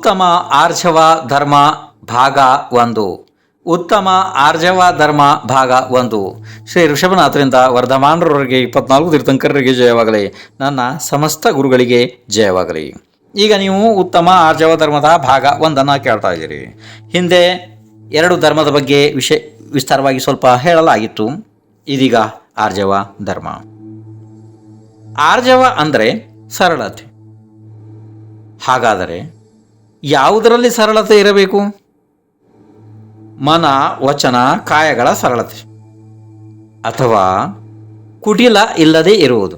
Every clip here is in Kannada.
ಉತ್ತಮ ಆರ್ಜವ ಧರ್ಮ ಭಾಗ 1. ಉತ್ತಮ ಆರ್ಜವ ಧರ್ಮ ಭಾಗ 1. ಶ್ರೀ ಋಷಭನಾಥರಿಂದ ವರ್ಧಮಾನರವರೆಗೆ 24 ತೀರ್ಥಂಕರರಿಗೆ ಜಯವಾಗಲಿ. ನನ್ನ ಸಮಸ್ತ ಗುರುಗಳಿಗೆ ಜಯವಾಗಲಿ. ಈಗ ನೀವು ಉತ್ತಮ ಆರ್ಜವ ಧರ್ಮದ ಭಾಗ 1 ಕೇಳ್ತಾ ಇದ್ದೀರಿ. ಹಿಂದೆ 2 ಧರ್ಮದ ಬಗ್ಗೆ ವಿಸ್ತಾರವಾಗಿ ಸ್ವಲ್ಪ ಹೇಳಲಾಗಿತ್ತು. ಇದೀಗ ಆರ್ಜವ ಧರ್ಮ. ಆರ್ಜವ ಅಂದರೆ ಸರಳತೆ. ಹಾಗಾದರೆ ಯಾವುದರಲ್ಲಿ ಸರಳತೆ ಇರಬೇಕು? ಮನ, ವಚನ, ಕಾಯಗಳ ಸರಳತೆ, ಅಥವಾ ಕುಟಿಲ ಇಲ್ಲದೆ ಇರುವುದು.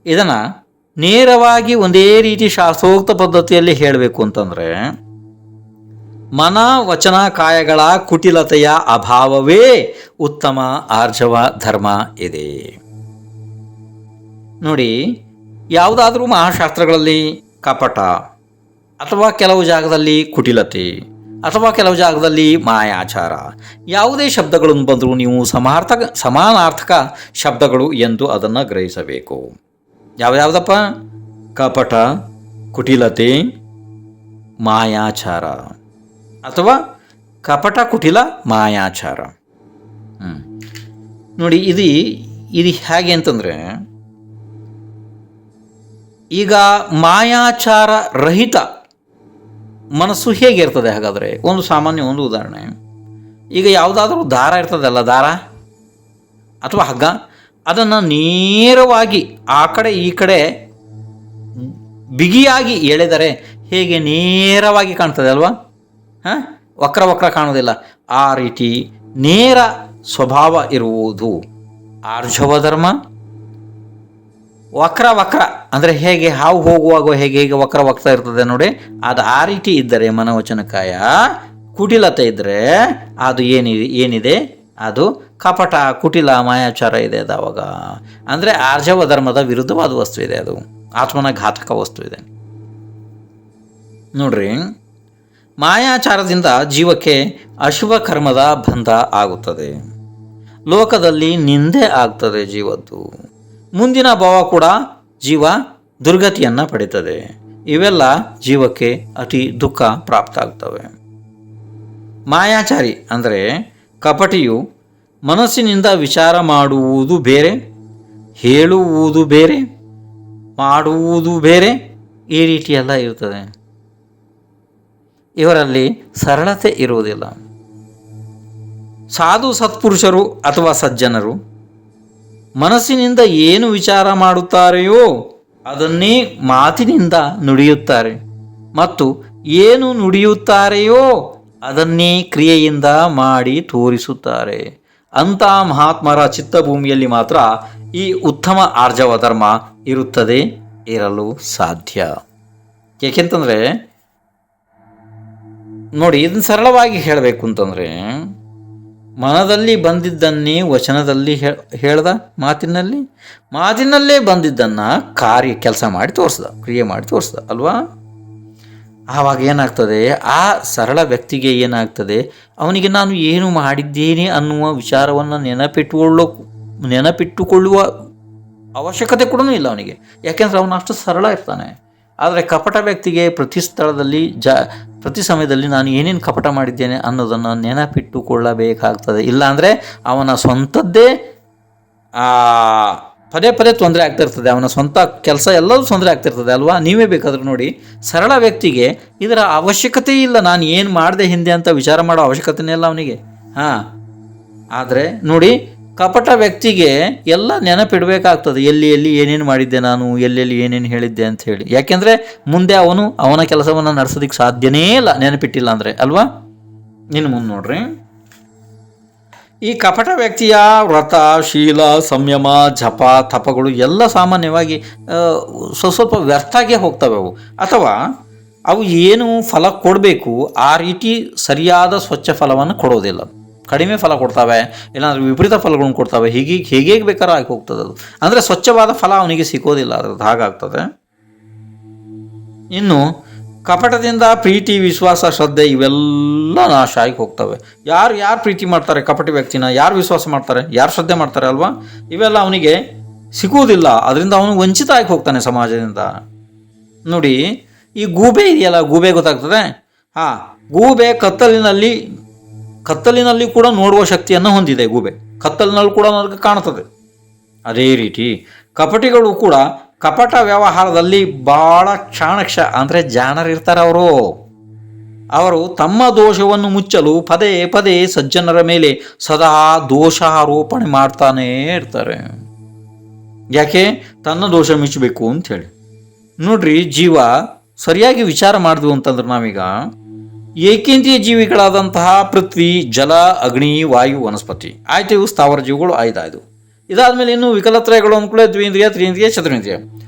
ಇದನ್ನು ನೇರವಾಗಿ ಒಂದೇ ರೀತಿ ಶಾಸ್ತ್ರೋಕ್ತ ಪದ್ಧತಿಯಲ್ಲಿ ಹೇಳಬೇಕು ಅಂತಂದರೆ, ಮನ, ವಚನ, ಕಾಯಗಳ ಕುಟಿಲತೆಯ ಅಭಾವವೇ ಉತ್ತಮ ಆರ್ಜವ ಧರ್ಮ ಇದೆ. ನೋಡಿ, ಯಾವುದಾದ್ರೂ ಮಹಾಶಾಸ್ತ್ರಗಳಲ್ಲಿ ಕಪಟ, ಅಥವಾ ಕೆಲವು ಜಾಗದಲ್ಲಿ ಕುಟಿಲತೆ, ಅಥವಾ ಕೆಲವು ಜಾಗದಲ್ಲಿ ಮಾಯಾಚಾರ, ಯಾವುದೇ ಶಬ್ದಗಳನ್ನು ಬಂದರೂ ನೀವು ಸಮಾನಾರ್ಥಕ ಶಬ್ದಗಳು ಎಂದು ಅದನ್ನು ಗ್ರಹಿಸಬೇಕು. ಯಾವುದಪ್ಪ? ಕಪಟ, ಕುಟಿಲತೆ, ಮಾಯಾಚಾರ, ಅಥವಾ ಕಪಟ, ಕುಟಿಲ, ಮಾಯಾಚಾರ. ನೋಡಿ, ಇದು ಹೇಗೆ ಅಂತಂದರೆ, ಈಗ ಮಾಯಾಚಾರ ರಹಿತ ಮನಸ್ಸು ಹೇಗಿರ್ತದೆ? ಹಾಗಾದರೆ ಒಂದು ಉದಾಹರಣೆ, ಈಗ ಯಾವುದಾದ್ರೂ ದಾರ ಇರ್ತದಲ್ಲ, ದಾರ ಅಥವಾ ಹಗ್ಗ, ಅದನ್ನು ನೇರವಾಗಿ ಆ ಕಡೆ ಈ ಕಡೆ ಬಿಗಿಯಾಗಿ ಎಳೆದರೆ ಹೇಗೆ ನೇರವಾಗಿ ಕಾಣ್ತದೆ ಅಲ್ವಾ? ವಕ್ರ ಕಾಣೋದಿಲ್ಲ. ಆ ರೀತಿ ನೇರ ಸ್ವಭಾವ ಇರುವುದು ಆರ್ಜವ ಧರ್ಮ. ವಕ್ರ ಅಂದರೆ ಹೇಗೆ ಹಾವು ಹೋಗುವಾಗ ಹೇಗೆ ವಕ್ರ ಇರ್ತದೆ ನೋಡಿ, ಅದು ಆ ರೀತಿ ಇದ್ದರೆ ಮನವಚನಕಾಯ, ಕುಟಿಲತೆ ಇದ್ದರೆ ಅದು ಏನಿದೆ ಅದು ಕಪಟ, ಕುಟಿಲ, ಮಾಯಾಚಾರ ಇದೆ. ಅದು ಅವಾಗ ಅಂದರೆ ಆರ್ಜವ ಧರ್ಮದ ವಿರುದ್ಧವಾದ ವಸ್ತು ಇದೆ, ಅದು ಆತ್ಮನ ಘಾತಕ ವಸ್ತು ಇದೆ. ನೋಡ್ರಿ, ಮಾಯಾಚಾರದಿಂದ ಜೀವಕ್ಕೆ ಅಶುಭ ಕರ್ಮದ ಬಂಧ ಆಗುತ್ತದೆ, ಲೋಕದಲ್ಲಿ ನಿಂದೆ ಆಗ್ತದೆ ಜೀವದ್ದು, ಮುಂದಿನ ಭಾವ ಕೂಡ ಜೀವ ದುರ್ಗತಿಯನ್ನು ಪಡೀತದೆ. ಇವೆಲ್ಲ ಜೀವಕ್ಕೆ ಅತಿ ದುಃಖ ಪ್ರಾಪ್ತ ಆಗ್ತವೆ. ಮಾಯಾಚಾರಿ ಅಂದರೆ ಕಪಟಿಯು ಮನಸ್ಸಿನಿಂದ ವಿಚಾರ ಮಾಡುವುದು ಬೇರೆ, ಹೇಳುವುದು ಬೇರೆ, ಮಾಡುವುದು ಬೇರೆ, ಈ ರೀತಿಯೆಲ್ಲ ಇರ್ತದೆ. ಇವರಲ್ಲಿ ಸರಳತೆ ಇರುವುದಿಲ್ಲ. ಸಾಧು ಸತ್ಪುರುಷರು ಅಥವಾ ಸಜ್ಜನರು ಮನಸ್ಸಿನಿಂದ ಏನು ವಿಚಾರ ಮಾಡುತ್ತಾರೆಯೋ ಅದನ್ನೇ ಮಾತಿನಿಂದ ನುಡಿಯುತ್ತಾರೆ, ಮತ್ತು ಏನು ನುಡಿಯುತ್ತಾರೆಯೋ ಅದನ್ನೇ ಕ್ರಿಯೆಯಿಂದ ಮಾಡಿ ತೋರಿಸುತ್ತಾರೆ. ಅಂಥ ಮಹಾತ್ಮರ ಚಿತ್ತಭೂಮಿಯಲ್ಲಿ ಮಾತ್ರ ಈ ಉತ್ತಮ ಆರ್ಜವ ಧರ್ಮ ಇರಲು ಸಾಧ್ಯ. ಏಕೆಂತಂದರೆ ನೋಡಿ, ಇದನ್ನು ಸರಳವಾಗಿ ಹೇಳಬೇಕು ಅಂತಂದರೆ, ಮನದಲ್ಲಿ ಬಂದಿದ್ದನ್ನೇ ವಚನದಲ್ಲಿ ಹೇಳ್ದ, ಮಾತಿನಲ್ಲೇ ಬಂದಿದ್ದನ್ನು ಕೆಲಸ ಮಾಡಿ ತೋರಿಸ್ದ, ಕ್ರಿಯೆ ಮಾಡಿ ತೋರಿಸ್ದ ಅಲ್ವಾ? ಆವಾಗ ಏನಾಗ್ತದೆ, ಆ ಸರಳ ವ್ಯಕ್ತಿಗೆ ಏನಾಗ್ತದೆ, ಅವನಿಗೆ ನಾನು ಏನು ಮಾಡಿದ್ದೇನೆ ಅನ್ನುವ ವಿಚಾರವನ್ನು ನೆನಪಿಟ್ಟುಕೊಳ್ಳುವ ಅವಶ್ಯಕತೆ ಕೂಡ ಇಲ್ಲ ಅವನಿಗೆ, ಯಾಕೆಂದರೆ ಅವನು ಅಷ್ಟು ಸರಳ ಇರ್ತಾನೆ. ಆದರೆ ಕಪಟ ವ್ಯಕ್ತಿಗೆ ಪ್ರತಿ ಸಮಯದಲ್ಲಿ ನಾನು ಏನೇನು ಕಪಟ ಮಾಡಿದ್ದೇನೆ ಅನ್ನೋದನ್ನು ನೆನಪಿಟ್ಟುಕೊಳ್ಳಬೇಕಾಗ್ತದೆ. ಇಲ್ಲಾಂದರೆ ಅವನ ಸ್ವಂತದ್ದೇ ಪದೇ ತೊಂದರೆ ಆಗ್ತಿರ್ತದೆ, ಅವನ ಸ್ವಂತ ಕೆಲಸ ಎಲ್ಲವೂ ತೊಂದರೆ ಆಗ್ತಿರ್ತದೆ ಅಲ್ವಾ? ನೀವೇ ಬೇಕಾದರೂ ನೋಡಿ, ಸರಳ ವ್ಯಕ್ತಿಗೆ ಇದರ ಅವಶ್ಯಕತೆ ಇಲ್ಲ, ನಾನು ಏನು ಮಾಡಿದೆ ಹಿಂದೆ ಅಂತ ವಿಚಾರ ಮಾಡೋ ಅವಶ್ಯಕತೆನೇ ಇಲ್ಲ ಅವನಿಗೆ. ಆದರೆ ನೋಡಿ, ಕಪಟ ವ್ಯಕ್ತಿಗೆ ಎಲ್ಲ ನೆನಪಿಡಬೇಕಾಗ್ತದೆ, ಎಲ್ಲಿ ಏನೇನು ಮಾಡಿದ್ದೆ ನಾನು, ಎಲ್ಲೆಲ್ಲಿ ಏನೇನು ಹೇಳಿದ್ದೆ ಅಂತ ಹೇಳಿ. ಯಾಕೆಂದರೆ ಮುಂದೆ ಅವನ ಕೆಲಸವನ್ನು ನಡೆಸೋದಕ್ಕೆ ಸಾಧ್ಯನೇ ಇಲ್ಲ, ನೆನಪಿಟ್ಟಿಲ್ಲ ಅಂದರೆ ಅಲ್ವಾ? ಇನ್ನು ಮುಂದೆ ನೋಡ್ರಿ, ಈ ಕಪಟ ವ್ಯಕ್ತಿಯ ವ್ರತ, ಶೀಲ, ಸಂಯಮ, ಜಪ, ತಪಗಳು ಎಲ್ಲ ಸಾಮಾನ್ಯವಾಗಿ ಸ್ವಲ್ಪ ವ್ಯರ್ಥಾಗೇ ಹೋಗ್ತವೆ ಅವು, ಅಥವಾ ಅವು ಏನು ಫಲ ಕೊಡಬೇಕು ಆ ರೀತಿ ಸರಿಯಾದ ಸ್ವಚ್ಛ ಫಲವನ್ನು ಕೊಡೋದಿಲ್ಲ. ಕಡಿಮೆ ಫಲ ಕೊಡ್ತವೆ, ಇಲ್ಲಾಂದರೆ ವಿಪರೀತ ಫಲಗಳನ್ನು ಕೊಡ್ತವೆ. ಹೇಗೆ ಬೇಕಾದ್ರೂ ಆಗಿ ಹೋಗ್ತದೆ ಅದು. ಅಂದರೆ ಸ್ವಚ್ಛವಾದ ಫಲ ಅವನಿಗೆ ಸಿಗೋದಿಲ್ಲ, ಅದ್ರದ್ದು ಹಾಗಾಗ್ತದೆ. ಇನ್ನು ಕಪಟದಿಂದ ಪ್ರೀತಿ, ವಿಶ್ವಾಸ, ಶ್ರದ್ಧೆ ಇವೆಲ್ಲ ನಾಶ ಆಗಿ ಹೋಗ್ತವೆ. ಯಾರು ಪ್ರೀತಿ ಮಾಡ್ತಾರೆ ಕಪಟಿ ವ್ಯಕ್ತಿನ, ಯಾರು ವಿಶ್ವಾಸ ಮಾಡ್ತಾರೆ, ಯಾರು ಶ್ರದ್ಧೆ ಮಾಡ್ತಾರೆ ಅಲ್ವಾ, ಇವೆಲ್ಲ ಅವನಿಗೆ ಸಿಗುವುದಿಲ್ಲ. ಅದರಿಂದ ಅವನು ವಂಚಿತ ಆಗಿ ಹೋಗ್ತಾನೆ ಸಮಾಜದಿಂದ. ನೋಡಿ, ಈ ಗೂಬೆ ಇದೆಯಲ್ಲ, ಗೂಬೆ ಗೊತ್ತಾಗ್ತದೆ. ಹಾಂ, ಗೂಬೆ ಕತ್ತಲಿನಲ್ಲಿ ಕೂಡ ನೋಡುವ ಶಕ್ತಿಯನ್ನು ಹೊಂದಿದೆ. ಗೂಬೆ ಕತ್ತಲಿನಲ್ಲಿ ಕೂಡ ನನಗೆ ಕಾಣುತ್ತದೆ. ಅದೇ ರೀತಿ ಕಪಟಿಗಳು ಕೂಡ ಕಪಟ ವ್ಯವಹಾರದಲ್ಲಿ ಭಾಳ ಚಾಣಕ್ಷ ಅಂದರೆ ಜಾಣರಿರ್ತಾರೆ. ಅವರು ತಮ್ಮ ದೋಷವನ್ನು ಮುಚ್ಚಲು ಪದೇ ಪದೇ ಸಜ್ಜನರ ಮೇಲೆ ಸದಾ ದೋಷ ಆರೋಪಣೆ ಮಾಡ್ತಾನೇ ಇರ್ತಾರೆ. ಯಾಕೆ? ತನ್ನ ದೋಷ ಮುಚ್ಚಬೇಕು ಅಂಥೇಳಿ. ನೋಡ್ರಿ, ಜೀವ ಸರಿಯಾಗಿ ವಿಚಾರ ಮಾಡಿದ್ವು ಅಂತಂದ್ರೆ ನಾವೀಗ ಏಕೇಂದ್ರಿಯ ಜೀವಿಗಳಾದಂತಹ ಪೃಥ್ವಿ, ಜಲ, ಅಗ್ನಿ, ವಾಯು, ವನಸ್ಪತಿ ಆಯ್ತು, ಇವು ಸ್ಥಾವರ ಜೀವಿಗಳು ಆಯ್ದಾಯ್ತು. ಇದಾದ್ಮೇಲೆ ಇನ್ನು ವಿಕಲತ್ರಯಗಳು ಅಂದ್ಕೊಳ್ಳೆ ದ್ವಿಂದ್ರಿಯ, ತ್ರೀಂದ್ರಿಯ, ಚತುರಿಂದ್ರಿಯ.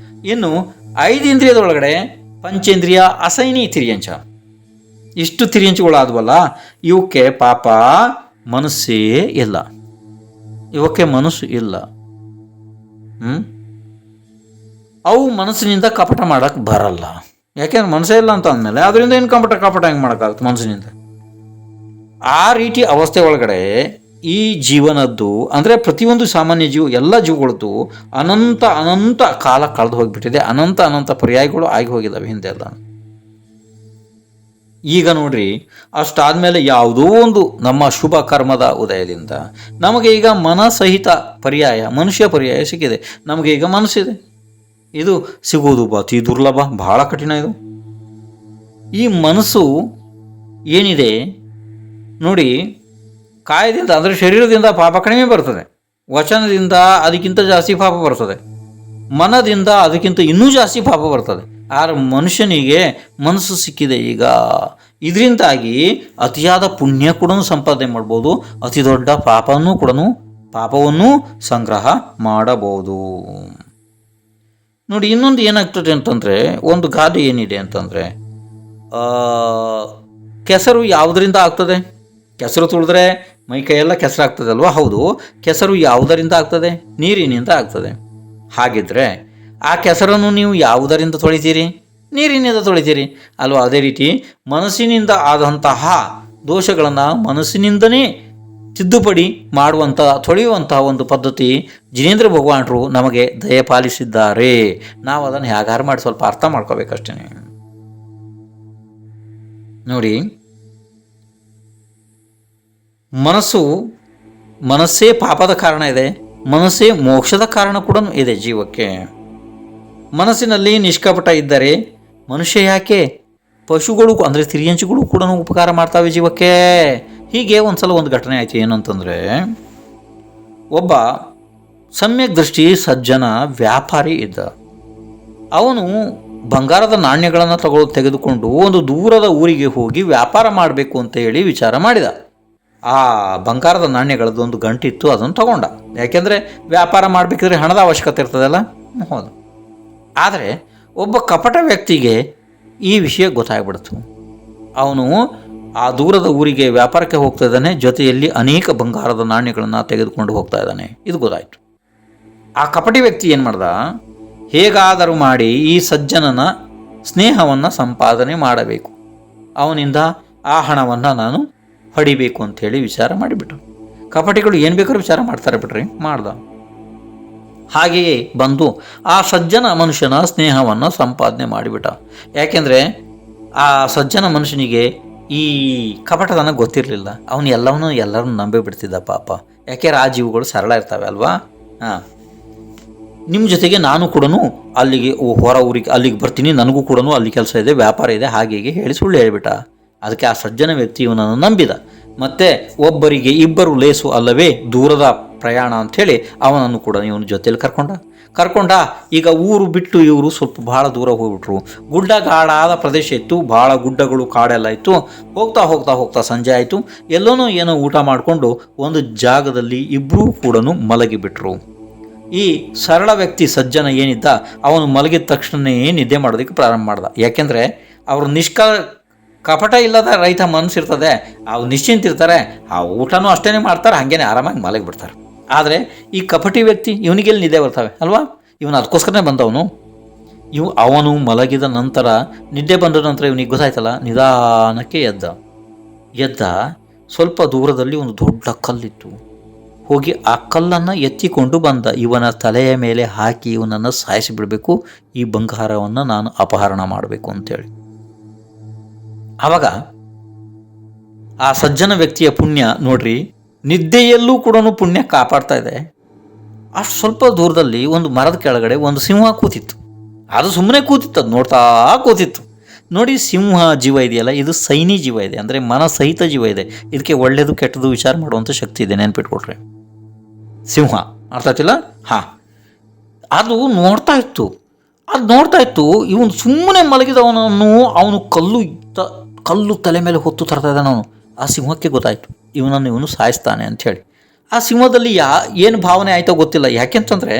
ಇನ್ನು 5 ಇಂದ್ರಿಯದೊಳಗಡೆ ಪಂಚೇಂದ್ರಿಯ, ಅಸೈನಿ, ತಿರ್ಯಂಚ. ಇಷ್ಟು ತಿರ್ಯಂಚುಗಳಾದ್ವಲ್ಲ, ಇವಕ್ಕೆ ಪಾಪ ಮನಸ್ಸೇ ಇಲ್ಲ. ಇವಕ್ಕೆ ಮನಸ್ಸು ಇಲ್ಲ. ಅವು ಮನಸ್ಸಿನಿಂದ ಕಪಟ ಮಾಡಕ್ಕೆ ಬರಲ್ಲ. ಯಾಕೆಂದ್ರೆ ಮನಸ್ಸೇ ಇಲ್ಲ ಅಂತ ಅಂದಮೇಲೆ ಅದರಿಂದ ಏನು ಕಪಟ ಹೆಂಗೆ ಮಾಡೋಕ್ಕಾಗುತ್ತೆ ಮನಸ್ಸಿನಿಂದ? ಆ ರೀತಿ ಅವಸ್ಥೆ ಒಳಗಡೆ ಈ ಜೀವನದ್ದು ಅಂದರೆ ಪ್ರತಿಯೊಂದು ಸಾಮಾನ್ಯ ಜೀವ, ಎಲ್ಲ ಜೀವಗಳದ್ದು ಅನಂತ ಕಾಲ ಕಳೆದು ಹೋಗಿಬಿಟ್ಟಿದೆ. ಅನಂತ ಪರ್ಯಾಯಗಳು ಆಗಿ ಹೋಗಿದ್ದಾವೆ ಹಿಂದೆ ಎಲ್ಲ. ಈಗ ನೋಡ್ರಿ, ಅಷ್ಟಾದ್ಮೇಲೆ ಯಾವುದೋ ಒಂದು ನಮ್ಮ ಶುಭ ಕರ್ಮದ ಉದಯದಿಂದ ನಮಗೆ ಈಗ ಮನಸಹಿತ ಪರ್ಯಾಯ, ಮನುಷ್ಯ ಪರ್ಯಾಯ ಸಿಕ್ಕಿದೆ. ನಮಗೆ ಈಗ ಮನಸ್ಸಿದೆ. ಇದು ಸಿಗುವುದು ಅತಿ ದುರ್ಲಭ, ಬಹಳ ಕಠಿಣ. ಇದು ಈ ಮನಸ್ಸು ಏನಿದೆ ನೋಡಿ, ಕಾಯದಿಂದ ಅಂದರೆ ಶರೀರದಿಂದ ಪಾಪ ಕಡಿಮೆ ಬರ್ತದೆ, ವಚನದಿಂದ ಅದಕ್ಕಿಂತ ಜಾಸ್ತಿ ಪಾಪ ಬರ್ತದೆ, ಮನದಿಂದ ಅದಕ್ಕಿಂತ ಇನ್ನೂ ಜಾಸ್ತಿ ಪಾಪ ಬರ್ತದೆ. ಆದ್ರೆ ಮನುಷ್ಯನಿಗೆ ಮನಸ್ಸು ಸಿಕ್ಕಿದೆ ಈಗ. ಇದರಿಂದಾಗಿ ಅತಿಯಾದ ಪುಣ್ಯ ಕೂಡ ಸಂಪಾದನೆ ಮಾಡ್ಬೋದು, ಅತಿ ದೊಡ್ಡ ಪಾಪವನ್ನು ಸಂಗ್ರಹ ಮಾಡಬಹುದು. ನೋಡಿ, ಇನ್ನೊಂದು ಏನಾಗ್ತದೆ ಅಂತಂದರೆ, ಒಂದು ಗಾದೆ ಏನಿದೆ ಅಂತಂದರೆ, ಕೆಸರು ಯಾವುದರಿಂದ ಆಗ್ತದೆ? ಕೆಸರು ತುಳಿದ್ರೆ ಮೈ ಕೈಯೆಲ್ಲ ಕೆಸರಾಗ್ತದಲ್ವ? ಹೌದು. ಕೆಸರು ಯಾವುದರಿಂದ ಆಗ್ತದೆ? ನೀರಿನಿಂದ ಆಗ್ತದೆ. ಹಾಗಿದ್ರೆ ಆ ಕೆಸರನ್ನು ನೀವು ಯಾವುದರಿಂದ ತೊಳಿತೀರಿ? ನೀರಿನಿಂದ ತೊಳಿತೀರಿ ಅಲ್ವಾ? ಅದೇ ರೀತಿ ಮನಸ್ಸಿನಿಂದ ಆದಂತಹ ದೋಷಗಳನ್ನು ಮನಸ್ಸಿನಿಂದನೇ ತಿದ್ದುಪಡಿ ತೊಳೆಯುವಂತಹ ಒಂದು ಪದ್ಧತಿ ಜಿನೇಂದ್ರ ಭಗವಾನರು ನಮಗೆ ದಯಪಾಲಿಸಿದ್ದಾರೆ. ನಾವು ಅದನ್ನು ಹೇಗಾರು ಮಾಡಿ ಸ್ವಲ್ಪ ಅರ್ಥ ಮಾಡ್ಕೋಬೇಕಷ್ಟೇ. ನೋಡಿ, ಮನಸ್ಸೇ ಪಾಪದ ಕಾರಣ ಇದೆ, ಮನಸ್ಸೇ ಮೋಕ್ಷದ ಕಾರಣ ಕೂಡ ಇದೆ ಜೀವಕ್ಕೆ. ಮನಸ್ಸಿನಲ್ಲಿ ನಿಷ್ಕಪಟ ಇದ್ದರೆ ಮನುಷ್ಯ ಯಾಕೆ, ಪಶುಗಳು ಅಂದರೆ ತಿರ್ಯಂಚುಗಳು ಕೂಡ ಉಪಕಾರ ಮಾಡ್ತಾವೆ ಜೀವಕ್ಕೆ. ಹೀಗೆ ಒಂದ್ಸಲ ಒಂದು ಘಟನೆ ಆಯಿತು. ಏನಂತಂದರೆ, ಒಬ್ಬ ಸಮ್ಯಕ್ ದೃಷ್ಟಿ ಸಜ್ಜನ ವ್ಯಾಪಾರಿ ಇದ್ದ. ಅವನು ಬಂಗಾರದ ನಾಣ್ಯಗಳನ್ನು ತೆಗೆದುಕೊಂಡು ಒಂದು ದೂರದ ಊರಿಗೆ ಹೋಗಿ ವ್ಯಾಪಾರ ಮಾಡಬೇಕು ಅಂತ ಹೇಳಿ ವಿಚಾರ ಮಾಡಿದ. ಆ ಬಂಗಾರದ ನಾಣ್ಯಗಳದ್ದು ಒಂದು ಗಂಟಿತ್ತು, ಅದನ್ನು ತಗೊಂಡ. ಯಾಕೆಂದರೆ ವ್ಯಾಪಾರ ಮಾಡಬೇಕಿದ್ರೆ ಹಣದ ಅವಶ್ಯಕತೆ ಇರ್ತದಲ್ಲ. ಹೌದು. ಆದರೆ ಒಬ್ಬ ಕಪಟ ವ್ಯಕ್ತಿಗೆ ಈ ವಿಷಯ ಗೊತ್ತಾಗ್ಬಿಡ್ತು. ಅವನು ಆ ದೂರದ ಊರಿಗೆ ವ್ಯಾಪಾರಕ್ಕೆ ಹೋಗ್ತಾ ಇದ್ದಾನೆ, ಜೊತೆಯಲ್ಲಿ ಅನೇಕ ಬಂಗಾರದ ನಾಣ್ಯಗಳನ್ನು ತೆಗೆದುಕೊಂಡು ಹೋಗ್ತಾ ಇದ್ದಾನೆ. ಇದು ಗೊತ್ತಾಯಿತು. ಆ ಕಪಟಿ ವ್ಯಕ್ತಿ ಏನು ಮಾಡ್ದ, ಹೇಗಾದರೂ ಮಾಡಿ ಈ ಸಜ್ಜನನ ಸ್ನೇಹವನ್ನು ಸಂಪಾದನೆ ಮಾಡಬೇಕು, ಅವನಿಂದ ಆ ಹಣವನ್ನು ನಾನು ಹೊಡಿಬೇಕು ಅಂಥೇಳಿ ವಿಚಾರ ಮಾಡಿಬಿಟ್ಟು. ಕಪಟಿಗಳು ಏನು ಬೇಕಾದ್ರೂ ವಿಚಾರ ಮಾಡ್ತಾರೆ ಬಿಡ್ರಿ, ಮಾಡ್ದ. ಹಾಗೆಯೇ ಬಂದು ಆ ಸಜ್ಜನ ಮನುಷ್ಯನ ಸ್ನೇಹವನ್ನು ಸಂಪಾದನೆ ಮಾಡಿಬಿಟ್ಟ. ಯಾಕೆಂದರೆ ಆ ಸಜ್ಜನ ಮನುಷ್ಯನಿಗೆ ಈ ಕಪಟತನ ಗೊತ್ತಿರಲಿಲ್ಲ. ಅವನು ಎಲ್ಲರನ್ನು ನಂಬಿಬಿಡ್ತಿದ್ದ ಪಾಪ. ಯಾಕೆಂದ್ರೆ ಆ ಜೀವಗಳು ಸರಳ ಇರ್ತವೆ ಅಲ್ವಾ? ನಿಮ್ಮ ಜೊತೆಗೆ ನಾನು ಕೂಡ ಅಲ್ಲಿಗೆ ಹೊರ ಊರಿಗೆ ಅಲ್ಲಿಗೆ ಬರ್ತೀನಿ, ನನಗೂ ಕೂಡ ಅಲ್ಲಿ ಕೆಲಸ ಇದೆ, ವ್ಯಾಪಾರ ಇದೆ, ಹಾಗೆ ಹೇಳಿ ಸುಳ್ಳು ಹೇಳಿಬಿಟ್ಟ. ಅದಕ್ಕೆ ಆ ಸಜ್ಜನ ವ್ಯಕ್ತಿ ಇವನನ್ನು ನಂಬಿದ. ಮತ್ತು ಒಬ್ಬರಿಗೆ ಇಬ್ಬರು ಲೇಸು ಅಲ್ಲವೇ ದೂರದ ಪ್ರಯಾಣ ಅಂಥೇಳಿ ಅವನನ್ನು ಕೂಡ ಇವನು ಜೊತೆಯಲ್ಲಿ ಕರ್ಕೊಂಡ. ಈಗ ಊರು ಬಿಟ್ಟು ಇವರು ಸ್ವಲ್ಪ ಭಾಳ ದೂರ ಹೋಗ್ಬಿಟ್ರು. ಗುಡ್ಡಗಾಡಾದ ಪ್ರದೇಶ ಇತ್ತು, ಭಾಳ ಗುಡ್ಡಗಳು ಕಾಡೆಲ್ಲ ಇತ್ತು. ಹೋಗ್ತಾ ಸಂಜೆ ಆಯಿತು. ಏನೋ ಊಟ ಮಾಡಿಕೊಂಡು ಒಂದು ಜಾಗದಲ್ಲಿ ಇಬ್ಬರೂ ಕೂಡ ಮಲಗಿಬಿಟ್ರು. ಈ ಸರಳ ವ್ಯಕ್ತಿ ಸಜ್ಜನ ಏನಿದ್ದ, ಅವನು ಮಲಗಿದ ತಕ್ಷಣವೇ ನಿದ್ದೆ ಮಾಡೋದಕ್ಕೆ ಪ್ರಾರಂಭ ಮಾಡ್ದ. ಯಾಕೆಂದರೆ ಅವರು ಕಪಟ ಇಲ್ಲದ ರೈತ ಮನಸ್ಸಿರ್ತದೆ, ಅವ್ರು ನಿಶ್ಚಿಂತಿರ್ತಾರೆ, ಆ ಊಟನೂ ಅಷ್ಟೇ ಮಾಡ್ತಾರೆ, ಹಾಗೇನೆ ಆರಾಮಾಗಿ ಮಲಗಿಬಿಡ್ತಾರೆ. ಆದರೆ ಈ ಕಪಟಿ ವ್ಯಕ್ತಿ ಇವನಿಗೆಲ್ಲಿ ನಿದ್ದೆ ಬರ್ತವೆ ಅಲ್ವಾ? ಇವನು ಅದಕ್ಕೋಸ್ಕರನೇ ಬಂದವನು. ಅವನು ಮಲಗಿದ ನಂತರ, ನಿದ್ದೆ ಬಂದ ನಂತರ ಇವನಿಗೆ ಗೊತ್ತಾಯ್ತಲ್ಲ, ನಿಧಾನಕ್ಕೆ ಎದ್ದ. ಸ್ವಲ್ಪ ದೂರದಲ್ಲಿ ಒಂದು ದೊಡ್ಡ ಕಲ್ಲಿತ್ತು. ಹೋಗಿ ಆ ಕಲ್ಲನ್ನು ಎತ್ತಿಕೊಂಡು ಬಂದ, ಇವನ ತಲೆಯ ಮೇಲೆ ಹಾಕಿ ಇವನನ್ನು ಸಾಯಿಸಿಬಿಡಬೇಕು, ಈ ಬಂಗಾರವನ್ನು ನಾನು ಅಪಹರಣ ಮಾಡಬೇಕು ಅಂತೇಳಿ. ಆವಾಗ ಆ ಸಜ್ಜನ ವ್ಯಕ್ತಿಯ ಪುಣ್ಯ ನೋಡ್ರಿ, ನಿದ್ದೆಯಲ್ಲೂ ಕೂಡ ಪುಣ್ಯ ಕಾಪಾಡ್ತಾ ಇದೆ. ಅಷ್ಟು ಸ್ವಲ್ಪ ದೂರದಲ್ಲಿ ಒಂದು ಮರದ ಕೆಳಗಡೆ ಒಂದು ಸಿಂಹ ಕೂತಿತ್ತು. ಅದು ಸುಮ್ಮನೆ ಕೂತಿತ್ತು, ಅದು ನೋಡ್ತಾ ಕೂತಿತ್ತು. ನೋಡಿ, ಸಿಂಹ ಜೀವ ಇದೆಯಲ್ಲ, ಇದು ಸೈನಿ ಜೀವ ಇದೆ, ಅಂದರೆ ಮನಸಹಿತ ಜೀವ ಇದೆ. ಇದಕ್ಕೆ ಒಳ್ಳೆಯದು ಕೆಟ್ಟದ್ದು ವಿಚಾರ ಮಾಡುವಂಥ ಶಕ್ತಿ ಇದೆ, ನೆನ್ಪಿಟ್ಕೊಳ್ರಿ. ಸಿಂಹ ಅರ್ಥ ಆಗ್ತಿಲ್ಲ? ಹಾಂ, ಅದು ನೋಡ್ತಾ ಇತ್ತು. ಇವನು ಸುಮ್ಮನೆ ಮಲಗಿದವನನ್ನು ಅವನು ಕಲ್ಲು ತಲೆ ಮೇಲೆ ಹೊತ್ತು ತರ್ತಾ ಇದ್ದಾನೆ ಅವನು. ಆ ಸಿಂಹಕ್ಕೆ ಗೊತ್ತಾಯಿತು ಇವನು ಸಾಯಿಸ್ತಾನೆ ಅಂಥೇಳಿ. ಆ ಸಿಂಹದಲ್ಲಿ ಏನು ಭಾವನೆ ಆಯಿತೋ ಗೊತ್ತಿಲ್ಲ. ಯಾಕೆಂತಂದರೆ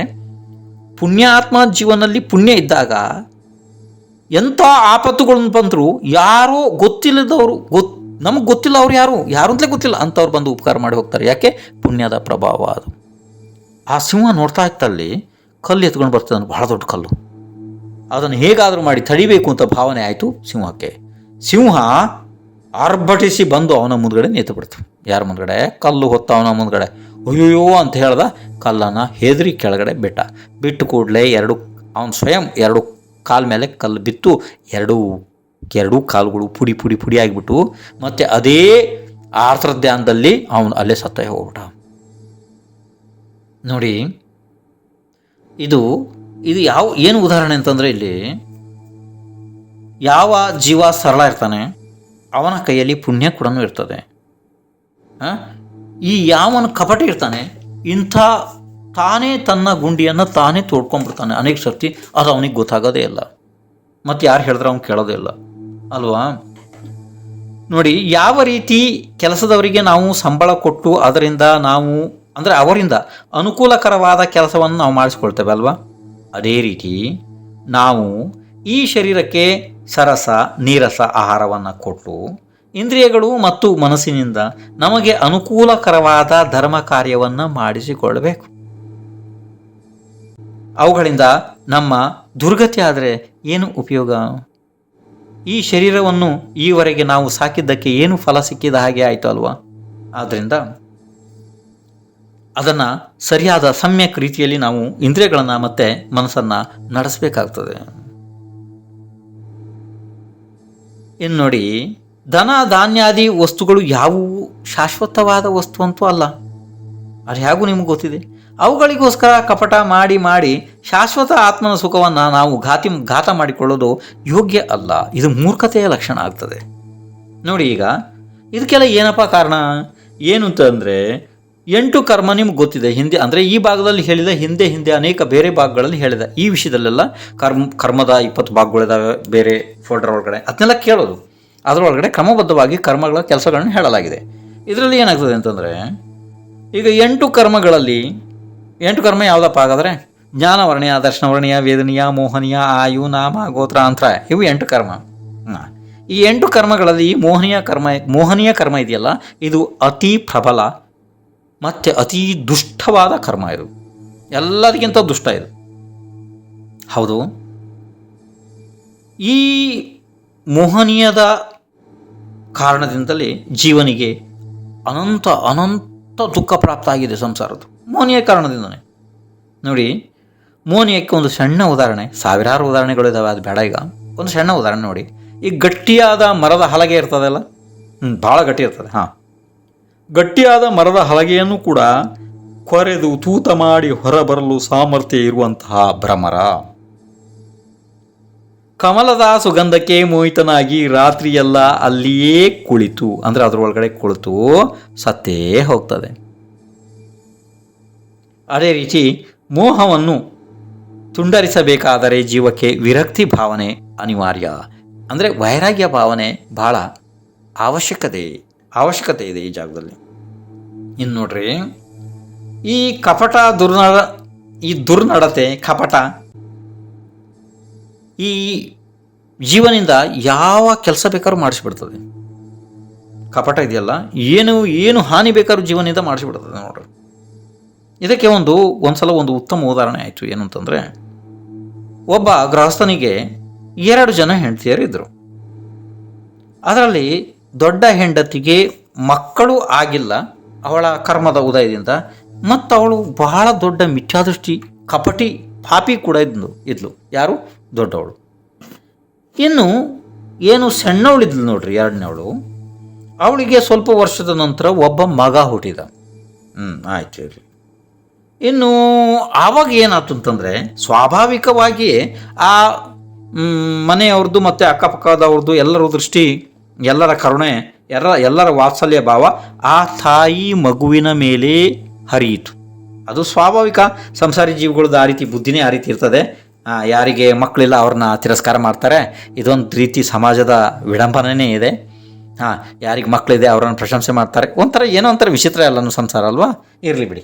ಪುಣ್ಯಾತ್ಮ ಜೀವನದಲ್ಲಿ ಪುಣ್ಯ ಇದ್ದಾಗ ಎಂಥ ಆಪತ್ತುಗಳನ್ನು ಬಂದರೂ ಯಾರೋ ಗೊತ್ತಿಲ್ಲದವರು, ನಮಗೆ ಗೊತ್ತಿಲ್ಲ ಅವ್ರು ಯಾರು ಅಂತಲೇ ಗೊತ್ತಿಲ್ಲ ಅಂಥವ್ರು ಬಂದು ಉಪಕಾರ ಮಾಡಿ ಹೋಗ್ತಾರೆ. ಯಾಕೆ? ಪುಣ್ಯದ ಪ್ರಭಾವ ಅದು. ಆ ಸಿಂಹ ನೋಡ್ತಾ ಇತ್ತಲ್ಲಿ ಕಲ್ಲು ಎತ್ಕೊಂಡು ಬರ್ತದೆ, ಬಹಳ ದೊಡ್ಡ ಕಲ್ಲು. ಅದನ್ನು ಹೇಗಾದರೂ ಮಾಡಿ ತಡಿಬೇಕು ಅಂತ ಭಾವನೆ ಆಯಿತು ಸಿಂಹಕ್ಕೆ. ಸಿಂಹ ಆರ್ಭಟಿಸಿ ಬಂದು ಅವನ ಮುಂದ್ಗಡೆ ನಿಂತು ಬಿಡ್ತು. ಯಾರ ಮುಂದ್ಗಡೆ? ಕಲ್ಲು ಹೊತ್ತ ಅವನ ಮುಂದ್ಗಡೆ. ಅಯ್ಯೋ ಅಂತ ಹೇಳ್ದ, ಕಲ್ಲನ್ನು ಹೆದರಿ ಕೆಳಗಡೆ ಬಿಟ್ಟು ಕೂಡಲೇ ಅವನು ಸ್ವಯಂ ಎರಡು ಕಾಲ ಮೇಲೆ ಕಲ್ಲು ಬಿತ್ತು. ಎರಡೂ ಕಾಲುಗಳು ಪುಡಿ ಆಗಿಬಿಟ್ಟು, ಮತ್ತು ಅದೇ ಆರ್ತಧ್ಯಾನದಲ್ಲಿ ಅವನು ಅಲ್ಲೇ ಸತ್ತ ಹೋಗ್ಬಿಟ್ಟ. ನೋಡಿ, ಇದು ಏನು ಉದಾಹರಣೆ ಅಂತಂದರೆ, ಇಲ್ಲಿ ಯಾವ ಜೀವ ಸರಳ ಇರ್ತಾನೆ ಅವನ ಕೈಯಲ್ಲಿ ಪುಣ್ಯ ಕೂಡ ಇರ್ತದೆ. ಈ ಯಾವನು ಕಪಟ ಇರ್ತಾನೆ, ತಾನೇ ತನ್ನ ಗುಂಡಿಯನ್ನು ತಾನೇ ತೋಡ್ಕೊಂಡ್ಬಿಡ್ತಾನೆ ಅನೇಕ ಸರ್ತಿ. ಅದು ಅವನಿಗೆ ಗೊತ್ತಾಗೋದೇ ಇಲ್ಲ, ಮತ್ತು ಯಾರು ಹೇಳಿದ್ರೆ ಅವ್ನು ಕೇಳೋದೇ ಇಲ್ಲ ಅಲ್ವಾ? ನೋಡಿ, ಯಾವ ರೀತಿ ಕೆಲಸದವರಿಗೆ ನಾವು ಸಂಬಳ ಕೊಟ್ಟು ಅವರಿಂದ ಅನುಕೂಲಕರವಾದ ಕೆಲಸವನ್ನು ನಾವು ಮಾಡಿಸ್ಕೊಳ್ತೇವೆ ಅಲ್ವಾ? ಅದೇ ರೀತಿ ನಾವು ಈ ಶರೀರಕ್ಕೆ ಸರಸ ನೀರಸ ಆಹಾರವನ್ನು ಕೊಟ್ಟು ಇಂದ್ರಿಯಗಳು ಮತ್ತು ಮನಸ್ಸಿನಿಂದ ನಮಗೆ ಅನುಕೂಲಕರವಾದ ಧರ್ಮ ಕಾರ್ಯವನ್ನು ಮಾಡಿಸಿಕೊಳ್ಳಬೇಕು. ಅವುಗಳಿಂದ ನಮ್ಮ ದುರ್ಗತಿ ಆದರೆ ಏನು ಉಪಯೋಗ? ಈ ಶರೀರವನ್ನು ಈವರೆಗೆ ನಾವು ಸಾಕಿದ್ದಕ್ಕೆ ಏನು ಫಲ ಸಿಕ್ಕಿದ ಹಾಗೆ ಆಯಿತು ಅಲ್ವಾ? ಆದ್ದರಿಂದ ಅದನ್ನು ಸರಿಯಾದ ಸಮ್ಯಕ್ ರೀತಿಯಲ್ಲಿ ನಾವು ಇಂದ್ರಿಯಗಳನ್ನು ಮತ್ತು ಮನಸ್ಸನ್ನು ನಡೆಸಬೇಕಾಗ್ತದೆ. ಇನ್ನು ನೋಡಿ, ಧನ ಧಾನ್ಯಾದಿ ವಸ್ತುಗಳು ಯಾವುವು ಶಾಶ್ವತವಾದ ವಸ್ತು ಅಂತೂ ಅಲ್ಲ. ಅದು ಹೇಗೂ ನಿಮ್ಗೆ ಗೊತ್ತಿದೆ. ಅವುಗಳಿಗೋಸ್ಕರ ಕಪಟ ಮಾಡಿ ಶಾಶ್ವತ ಆತ್ಮನ ಸುಖವನ್ನು ನಾವು ಘಾತ ಮಾಡಿಕೊಳ್ಳೋದು ಯೋಗ್ಯ ಅಲ್ಲ. ಇದು ಮೂರ್ಖತೆಯ ಲಕ್ಷಣ ಆಗ್ತದೆ. ನೋಡಿ, ಈಗ ಇದಕ್ಕೆಲ್ಲ ಏನಪ್ಪ ಕಾರಣ? ಏನು ಅಂತಂದರೆ 8 ಕರ್ಮ ನಿಮ್ಗೆ ಗೊತ್ತಿದೆ. ಹಿಂದೆ ಅಂದರೆ ಈ ಭಾಗದಲ್ಲಿ ಹೇಳಿದ, ಹಿಂದೆ ಅನೇಕ ಬೇರೆ ಭಾಗಗಳಲ್ಲಿ ಹೇಳಿದ. ಈ ವಿಷಯದಲ್ಲೆಲ್ಲ ಕರ್ಮದ 20 ಭಾಗಗಳಿದ್ದಾವೆ ಬೇರೆ ಫೋಲ್ಡರ್ ಒಳಗಡೆ. ಅದನ್ನೆಲ್ಲ ಕೇಳೋದು. ಅದರೊಳಗಡೆ ಕ್ರಮಬದ್ಧವಾಗಿ ಕರ್ಮಗಳ ಕೆಲಸಗಳನ್ನ ಹೇಳಲಾಗಿದೆ. ಇದರಲ್ಲಿ ಏನಾಗ್ತದೆ ಅಂತಂದರೆ, ಈಗ 8 ಕರ್ಮಗಳಲ್ಲಿ 8 ಕರ್ಮ ಯಾವುದಪ್ಪ ಹಾಗಾದರೆ? ಜ್ಞಾನವರ್ಣೀಯ, ದರ್ಶನವರ್ಣೀಯ, ವೇದನೀಯ, ಮೋಹನೀಯ, ಆಯು, ನಾಮ, ಗೋತ್ರ, ಅಂತರ, ಇವು 8 ಕರ್ಮ. ಈ 8 ಕರ್ಮಗಳಲ್ಲಿ ಮೋಹನೀಯ ಕರ್ಮ ಇದೆಯಲ್ಲ, ಇದು ಅತಿ ಪ್ರಬಲ ಮತ್ತು ಅತಿ ದುಷ್ಟವಾದ ಕರ್ಮ. ಇದು ಎಲ್ಲದಕ್ಕಿಂತ ದುಷ್ಟ ಇದು. ಹೌದು, ಈ ಮೋಹನೀಯದ ಕಾರಣದಿಂದಲೇ ಜೀವನಿಗೆ ಅನಂತ ದುಃಖ ಪ್ರಾಪ್ತ ಆಗಿದೆ ಸಂಸಾರದ ಮೋಹನೀಯ ಕಾರಣದಿಂದನೇ. ನೋಡಿ, ಮೋಹನೀಯಕ್ಕೆ ಒಂದು ಸಣ್ಣ ಉದಾಹರಣೆ, ಸಾವಿರಾರು ಉದಾಹರಣೆಗಳಿದ್ದಾವೆ, ಅದು ಬೇಡ. ಈಗ ಒಂದು ಸಣ್ಣ ಉದಾಹರಣೆ ನೋಡಿ. ಈ ಗಟ್ಟಿಯಾದ ಮರದ ಹಲಗೆ ಇರ್ತದಲ್ಲ, ಭಾಳ ಗಟ್ಟಿ ಇರ್ತದೆ. ಗಟ್ಟಿಯಾದ ಮರದ ಹಲಗೆಯನ್ನು ಕೂಡ ಕೊರೆದು ತೂತ ಮಾಡಿ ಹೊರಬರಲು ಸಾಮರ್ಥ್ಯ ಇರುವಂತಹ ಭ್ರಮರ ಕಮಲದ ಸುಗಂಧಕ್ಕೆ ಮೋಹಿತನಾಗಿ ರಾತ್ರಿಯೆಲ್ಲ ಅಲ್ಲಿಯೇ ಕುಳಿತು, ಅಂದರೆ ಅದರೊಳಗಡೆ ಕುಳಿತು ಸತ್ತೇ ಹೋಗ್ತದೆ. ಅದೇ ರೀತಿ ಮೋಹವನ್ನು ತುಂಡರಿಸಬೇಕಾದರೆ ಜೀವಕ್ಕೆ ವಿರಕ್ತಿ ಭಾವನೆ ಅನಿವಾರ್ಯ. ಅಂದರೆ ವೈರಾಗ್ಯ ಭಾವನೆ ಬಹಳ ಅವಶ್ಯಕತೆ ಇದೆ ಈ ಜಾಗದಲ್ಲಿ. ಇನ್ನು ನೋಡ್ರಿ, ಈ ಕಪಟ ದುರ್ನಡತೆ ಕಪಟ ಈ ಜೀವನಿಂದ ಯಾವ ಕೆಲಸ ಬೇಕಾದ್ರೂ ಮಾಡಿಸ್ಬಿಡ್ತದೆ. ಕಪಟ ಇದೆಯಲ್ಲ, ಏನು ಹಾನಿ ಬೇಕಾದ್ರೂ ಜೀವನದಿಂದ ಮಾಡಿಸ್ಬಿಡ್ತದೆ ನೋಡ್ರಿ. ಇದಕ್ಕೆ ಒಂದ್ಸಲ ಒಂದು ಉತ್ತಮ ಉದಾಹರಣೆ ಆಯಿತು. ಏನು ಅಂತಂದರೆ, ಒಬ್ಬ ಗೃಹಸ್ಥನಿಗೆ 2 ಜನ ಹೆಂಡತಿಯರಿದ್ದರು. ಅದರಲ್ಲಿ ದೊಡ್ಡ ಹೆಂಡತಿಗೆ ಮಕ್ಕಳು ಆಗಿಲ್ಲ ಅವಳ ಕರ್ಮದ ಉದಯದಿಂದ. ಮತ್ತು ಅವಳು ಬಹಳ ದೊಡ್ಡ ಮಿಥ್ಯಾದೃಷ್ಟಿ ಕಪಟಿ ಪಾಪಿ ಕೂಡ ಇದ್ಲು ಯಾರು? ದೊಡ್ಡವಳು. ಇನ್ನು ಏನು ಸಣ್ಣವಳಿದ್ಲು ನೋಡ್ರಿ, ಎರಡನೇವಳು, ಅವಳಿಗೆ ಸ್ವಲ್ಪ ವರ್ಷದ ನಂತರ ಒಬ್ಬ ಮಗ ಹುಟ್ಟಿದ. ಆಯ್ತು ಇರಲಿ. ಇನ್ನು ಆವಾಗ ಏನಾಯ್ತು ಅಂತಂದರೆ, ಸ್ವಾಭಾವಿಕವಾಗಿಯೇ ಆ ಮನೆಯವ್ರದ್ದು ಮತ್ತು ಅಕ್ಕಪಕ್ಕದವ್ರದ್ದು ಎಲ್ಲರ ದೃಷ್ಟಿ, ಎಲ್ಲರ ಕರುಣೆ, ಎಲ್ಲರ ವಾತ್ಸಲ್ಯ ಭಾವ ಆ ತಾಯಿ ಮಗುವಿನ ಮೇಲೆ ಹರಿಯಿತು. ಅದು ಸ್ವಾಭಾವಿಕ. ಸಂಸಾರಿ ಜೀವಿಗಳದ್ದು ಆ ರೀತಿ ಬುದ್ಧಿನೇ ಆ ರೀತಿ ಇರ್ತದೆ. ಯಾರಿಗೆ ಮಕ್ಕಳಿಲ್ಲ ಅವ್ರನ್ನ ತಿರಸ್ಕಾರ ಮಾಡ್ತಾರೆ. ಇದೊಂದು ರೀತಿ ಸಮಾಜದ ವಿಡಂಬನೆ ಇದೆ. ಯಾರಿಗೆ ಮಕ್ಕಳಿದೆ ಅವ್ರನ್ನ ಪ್ರಶಂಸೆ ಮಾಡ್ತಾರೆ. ಏನೋ ಒಂಥರ ವಿಚಿತ್ರ ಎಲ್ಲನೂ ಸಂಸಾರ ಅಲ್ವಾ? ಇರಲಿ ಬಿಡಿ,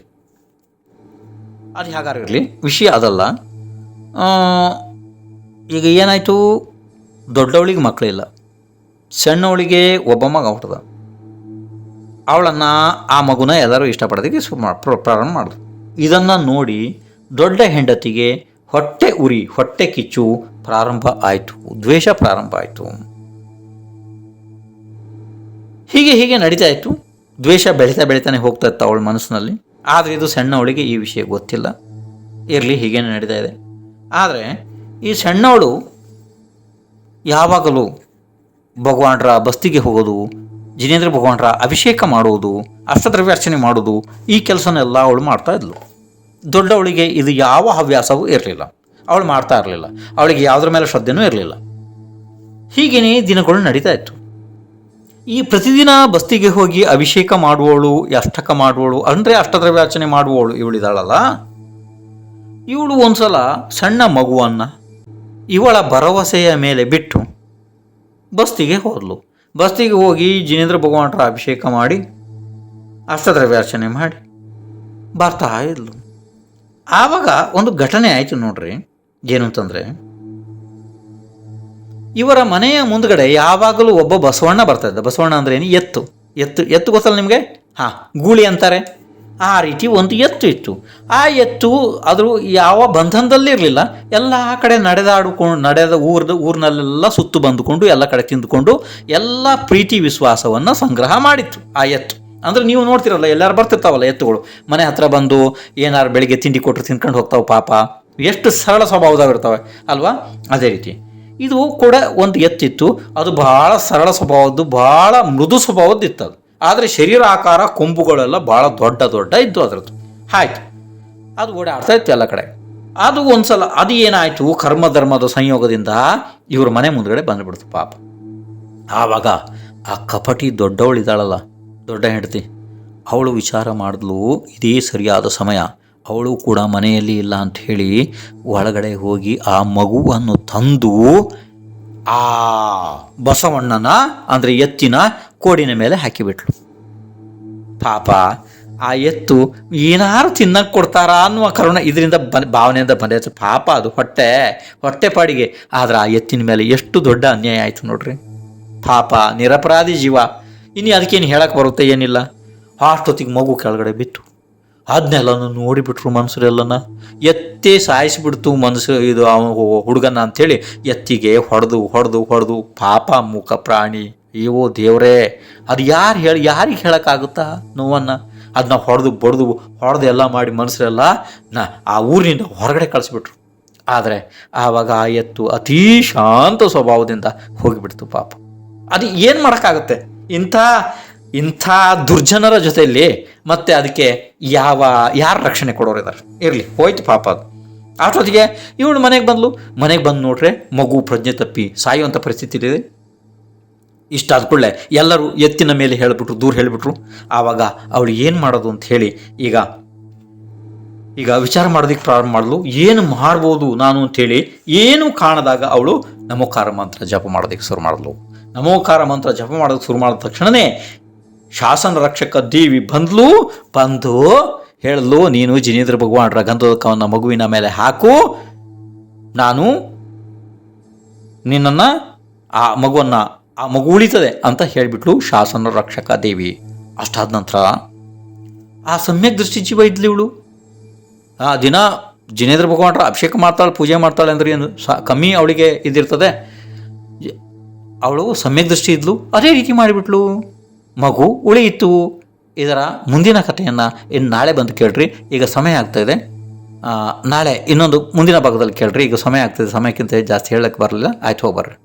ಅದು ಹೇಗಾರು ಇರಲಿ, ವಿಷಯ ಅದಲ್ಲ. ಈಗ ಏನಾಯಿತು, ದೊಡ್ಡವಳಿಗೆ ಮಕ್ಕಳಿಲ್ಲ, ಸಣ್ಣವಳಿಗೆ ಒಬ್ಬ ಮಗ ಹುಟ್ಟದ. ಅವಳನ್ನು ಆ ಮಗುನ ಎಲ್ಲರೂ ಇಷ್ಟಪಡೋದಕ್ಕೆ ಪ್ರಾರಂಭ ಮಾಡಿದ್ರು. ಇದನ್ನು ನೋಡಿ ದೊಡ್ಡ ಹೆಂಡತಿಗೆ ಹೊಟ್ಟೆ ಉರಿ, ಹೊಟ್ಟೆ ಕಿಚ್ಚು ಪ್ರಾರಂಭ ಆಯಿತು, ದ್ವೇಷ ಪ್ರಾರಂಭ ಆಯಿತು. ಹೀಗೆ ನಡೀತಾ ಇತ್ತು. ದ್ವೇಷ ಬೆಳೀತಾನೆ ಹೋಗ್ತಾ ಇತ್ತು ಅವಳ ಮನಸ್ಸಿನಲ್ಲಿ. ಆದರೆ ಇದು ಸಣ್ಣವಳಿಗೆ ಈ ವಿಷಯ ಗೊತ್ತಿಲ್ಲ. ಇರಲಿ, ಹೀಗೇನೆ ನಡೀತಾ ಇದೆ. ಆದರೆ ಈ ಸಣ್ಣವಳು ಯಾವಾಗಲೂ ಭಗವಾನರ ಬಸ್ತಿಗೆ ಹೋಗೋದು, ಜಿನೇಂದ್ರ ಭಗವಾನರ ಅಭಿಷೇಕ ಮಾಡುವುದು, ಅಷ್ಟದ್ರವ್ಯಾರ್ಚನೆ ಮಾಡೋದು, ಈ ಕೆಲಸನೆಲ್ಲ ಅವಳು ಮಾಡ್ತಾ ಇದ್ಲು. ದೊಡ್ಡವಳಿಗೆ ಇದು ಯಾವ ಹವ್ಯಾಸವೂ ಇರಲಿಲ್ಲ, ಅವಳು ಮಾಡ್ತಾ ಇರಲಿಲ್ಲ. ಅವಳಿಗೆ ಯಾವುದ್ರ ಮೇಲೆ ಶ್ರದ್ಧೆನೂ ಇರಲಿಲ್ಲ. ಹೀಗೇ ದಿನಗಳು ನಡೀತಾ ಇತ್ತು. ಈ ಪ್ರತಿದಿನ ಬಸ್ತಿಗೆ ಹೋಗಿ ಅಭಿಷೇಕ ಮಾಡುವವಳು, ಅಷ್ಟಕ ಮಾಡುವವಳು, ಅಂದರೆ ಅಷ್ಟದ್ರವ್ಯಾರ್ಚನೆ ಮಾಡುವವಳು ಇವಳಿದಾಳಲ್ಲ, ಇವಳು ಒಂದ್ಸಲ ಸಣ್ಣ ಮಗುವನ್ನು ಇವಳ ಭರವಸೆಯ ಮೇಲೆ ಬಿಟ್ಟು ಬಸ್ತಿಗೆ ಹೋದಳು. ಬಸ್ತಿಗೆ ಹೋಗಿ ಜಿನೇಂದ್ರ ಭಗವಾನರ ಅಭಿಷೇಕ ಮಾಡಿ ಅಷ್ಟದ್ರವ್ಯಾರ್ಚನೆ ಮಾಡಿ ಬರ್ತಾ ಇದ್ಲು. ಆವಾಗ ಒಂದು ಘಟನೆ ಆಯಿತು ನೋಡ್ರಿ. ಏನು ಅಂತಂದರೆ, ಇವರ ಮನೆಯ ಮುಂದ್ಗಡೆ ಯಾವಾಗಲೂ ಒಬ್ಬ ಬಸವಣ್ಣ ಬರ್ತಾ ಇದ್ದ. ಬಸವಣ್ಣ ಅಂದ್ರೆ ಏನು? ಎತ್ತು ಗೊತ್ತಲ್ಲ ನಿಮಗೆ? ಗೂಳಿ ಅಂತಾರೆ. ಆ ರೀತಿ ಒಂದು ಎತ್ತು ಇತ್ತು. ಆ ಎತ್ತು ಅದು ಯಾವ ಬಂಧನದಲ್ಲಿ ಇರಲಿಲ್ಲ. ಎಲ್ಲ ಕಡೆ ನಡೆದ ಊರಿನಲ್ಲೆಲ್ಲ ಸುತ್ತು ಬಂದುಕೊಂಡು ಎಲ್ಲ ಕಡೆ ತಿಂದುಕೊಂಡು ಎಲ್ಲ ಪ್ರೀತಿ ವಿಶ್ವಾಸವನ್ನು ಸಂಗ್ರಹ ಮಾಡಿತ್ತು ಆ ಎತ್ತು. ಅಂದರೆ ನೀವು ನೋಡ್ತಿರಲ್ಲ, ಎಲ್ಲರೂ ಬರ್ತಿರ್ತಾವಲ್ಲ ಎತ್ತುಗಳು, ಮನೆ ಹತ್ರ ಬಂದು ಏನಾರು ಬೆಳಿಗ್ಗೆ ತಿಂಡಿ ಕೊಟ್ಟರು ತಿನ್ಕೊಂಡು ಹೋಗ್ತಾವೆ. ಪಾಪ ಎಷ್ಟು ಸರಳ ಸ್ವಭಾವದಾಗಿರ್ತವೆ ಅಲ್ವಾ? ಅದೇ ರೀತಿ ಇದು ಕೂಡ ಒಂದು ಎತ್ತಿತ್ತು. ಅದು ಬಹಳ ಸರಳ ಸ್ವಭಾವದ್ದು, ಬಹಳ ಮೃದು ಸ್ವಭಾವದ್ದು ಇತ್ತು ಅದು. ಆದರೆ ಶರೀರ ಆಕಾರ ಕೊಂಬುಗಳೆಲ್ಲ ಭಾಳ ದೊಡ್ಡ ಇದ್ದು ಅದರದ್ದು. ಆಯ್ತು, ಅದು ಓಡಾಡ್ತಾ ಇತ್ತು ಎಲ್ಲ ಕಡೆ. ಅದು ಒಂದ್ಸಲ ಅದು ಏನಾಯಿತು, ಕರ್ಮಧರ್ಮದ ಸಂಯೋಗದಿಂದ ಇವ್ರ ಮನೆ ಮುಂದ್ಗಡೆ ಬಂದುಬಿಡ್ತು ಪಾಪ. ಆವಾಗ ಆ ಕಪಟಿ ದೊಡ್ಡವಳಿದ್ದಾಳಲ್ಲ, ದೊಡ್ಡ ಹೆಂಡತಿ, ಅವಳು ವಿಚಾರ ಮಾಡಿದ್ಲು, ಇದೇ ಸರಿಯಾದ ಸಮಯ, ಅವಳು ಕೂಡ ಮನೆಯಲ್ಲಿ ಇಲ್ಲ ಅಂಥೇಳಿ ಒಳಗಡೆ ಹೋಗಿ ಆ ಮಗುವನ್ನು ತಂದು ಆ ಬಸವಣ್ಣನ ಅಂದರೆ ಎತ್ತಿನ ಕೋಡಿನ ಮೇಲೆ ಹಾಕಿಬಿಟ್ಲು. ಪಾಪ ಆ ಎತ್ತು ಏನಾರು ತಿನ್ನಕ್ಕೆ ಕೊಡ್ತಾರಾ ಅನ್ನುವ ಕರುಣ ಇದರಿಂದ ಭಾವನೆಯಿಂದ ಬಂದಾಯ್ತು. ಪಾಪ ಅದು ಹೊಟ್ಟೆ ಪಾಡಿಗೆ. ಆದರೆ ಆ ಎತ್ತಿನ ಮೇಲೆ ಎಷ್ಟು ದೊಡ್ಡ ಅನ್ಯಾಯ ಆಯಿತು ನೋಡ್ರಿ. ಪಾಪ ನಿರಪರಾಧಿ ಜೀವ. ಇನ್ನು ಅದಕ್ಕೇನು ಹೇಳಕ್ಕೆ ಬರುತ್ತೆ? ಏನಿಲ್ಲ. ಅಷ್ಟೊತ್ತಿಗೆ ಮಗು ಕೆಳಗಡೆ ಬಿತ್ತು. ಅದನ್ನೆಲ್ಲನೂ ನೋಡಿಬಿಟ್ರು ಮನುಷ್ಯರೆಲ್ಲನ. ಎತ್ತೇ ಸಾಯಿಸಿಬಿಡ್ತು ಮನುಷ್ಯ ಇದು ಹುಡುಗನ ಅಂಥೇಳಿ ಎತ್ತಿಗೆ ಹೊಡೆದು ಪಾಪ ಮೂಕ ಪ್ರಾಣಿ. ಅಯ್ಯೋ ದೇವರೇ, ಅದು ಯಾರಿಗೆ ಹೇಳೋಕ್ಕಾಗುತ್ತಾ ನೋವನ್ನು? ಅದನ್ನ ಹೊಡೆದು ಎಲ್ಲ ಮಾಡಿ ಮನುಷ್ಯರೆಲ್ಲ ಆ ಊರಿನಿಂದ ಹೊರಗಡೆ ಕಳಿಸ್ಬಿಟ್ರು. ಆದರೆ ಆವಾಗ ಆ ಎತ್ತು ಅತೀ ಶಾಂತ ಸ್ವಭಾವದಿಂದ ಹೋಗಿಬಿಡ್ತು ಪಾಪ. ಅದು ಏನು ಮಾಡೋಕ್ಕಾಗುತ್ತೆ ಇಂಥ ದುರ್ಜನರ ಜೊತೆಯಲ್ಲಿ? ಮತ್ತೆ ಅದಕ್ಕೆ ಯಾರು ರಕ್ಷಣೆ ಕೊಡೋರಿದ್ದಾರೆ? ಇರಲಿ, ಹೋಯ್ತು ಪಾಪ ಅದು. ಅಷ್ಟೊತ್ತಿಗೆ ಇವಳು ಮನೆಗೆ ಬಂದು ನೋಡ್ರೆ ಮಗು ಪ್ರಜ್ಞೆ ತಪ್ಪಿ ಸಾಯುವಂಥ ಪರಿಸ್ಥಿತಿ. ಇಷ್ಟಾದ ಕೂಡಲೇ ಎಲ್ಲರೂ ಎತ್ತಿನ ಮೇಲೆ ದೂರ ಹೇಳಿಬಿಟ್ರು. ಆವಾಗ ಅವಳು ಏನು ಮಾಡೋದು ಅಂತ ಹೇಳಿ ಈಗ ವಿಚಾರ ಮಾಡೋದಕ್ಕೆ ಪ್ರಾರಂಭ ಮಾಡಲು. ಏನು ಮಾಡ್ಬೋದು ನಾನು ಅಂಥೇಳಿ ಏನು ಕಾಣದಾಗ ಅವಳು ನಮೋಕಾರ ಮಂತ್ರ ಜಪ ಮಾಡೋದಕ್ಕೆ ಶುರು ಮಾಡಿದ್ಲು. ನಮೋಕಾರ ಮಂತ್ರ ಜಪ ಮಾಡೋದಕ್ಕೆ ಶುರು ಮಾಡಿದ ತಕ್ಷಣವೇ ಶಾಸನ ರಕ್ಷಕ ದೇವಿ ಬಂದು ಹೇಳಿದ್ಲು, ನೀನು ಜಿನೇಂದ್ರ ಭಗವಾನರ ಗಂಧೋದಕವನ್ನು ಮಗುವಿನ ಮೇಲೆ ಹಾಕು, ನಾನು ನಿನ್ನನ್ನು ಆ ಮಗು ಉಳಿತದೆ ಅಂತ ಹೇಳಿಬಿಟ್ಲು ಶಾಸನ ರಕ್ಷಕ ದೇವಿ. ಅಷ್ಟಾದ ನಂತರ ಆ ಸಮ್ಯಕ್ ದೃಷ್ಟಿ ಜೀವ ಇದ್ಲಿ ಇವಳು. ಆ ದಿನ ಜಿನೇಂದ್ರ ಭಗವಾನರ ಅಭಿಷೇಕ ಮಾಡ್ತಾಳೆ, ಪೂಜೆ ಮಾಡ್ತಾಳೆ ಅಂದ್ರೆ ಏನು ಕಮ್ಮಿ ಅವಳಿಗೆ ಇದಿರ್ತದೆ. ಅವಳು ಸಮ್ಯಕ್ ದೃಷ್ಟಿ ಇದ್ಲು, ಅದೇ ರೀತಿ ಮಾಡಿಬಿಟ್ಲು. ಮಗು ಉಳಿಯಿತು. ಇದರ ಮುಂದಿನ ಕಥೆಯನ್ನು ಇನ್ನು ನಾಳೆ ಬಂದು ಕೇಳ್ರಿ. ಈಗ ಸಮಯ ಆಗ್ತಾಯಿದೆ, ನಾಳೆ ಇನ್ನೊಂದು ಮುಂದಿನ ಭಾಗದಲ್ಲಿ ಕೇಳ್ರಿ. ಈಗ ಸಮಯ ಆಗ್ತಾಯಿದೆ, ಸಮಯಕ್ಕಿಂತ ಜಾಸ್ತಿ ಹೇಳಕ್ಕೆ ಬರಲಿಲ್ಲ. ಆಯ್ತು, ಹೋಗ್ಬರ್ರಿ.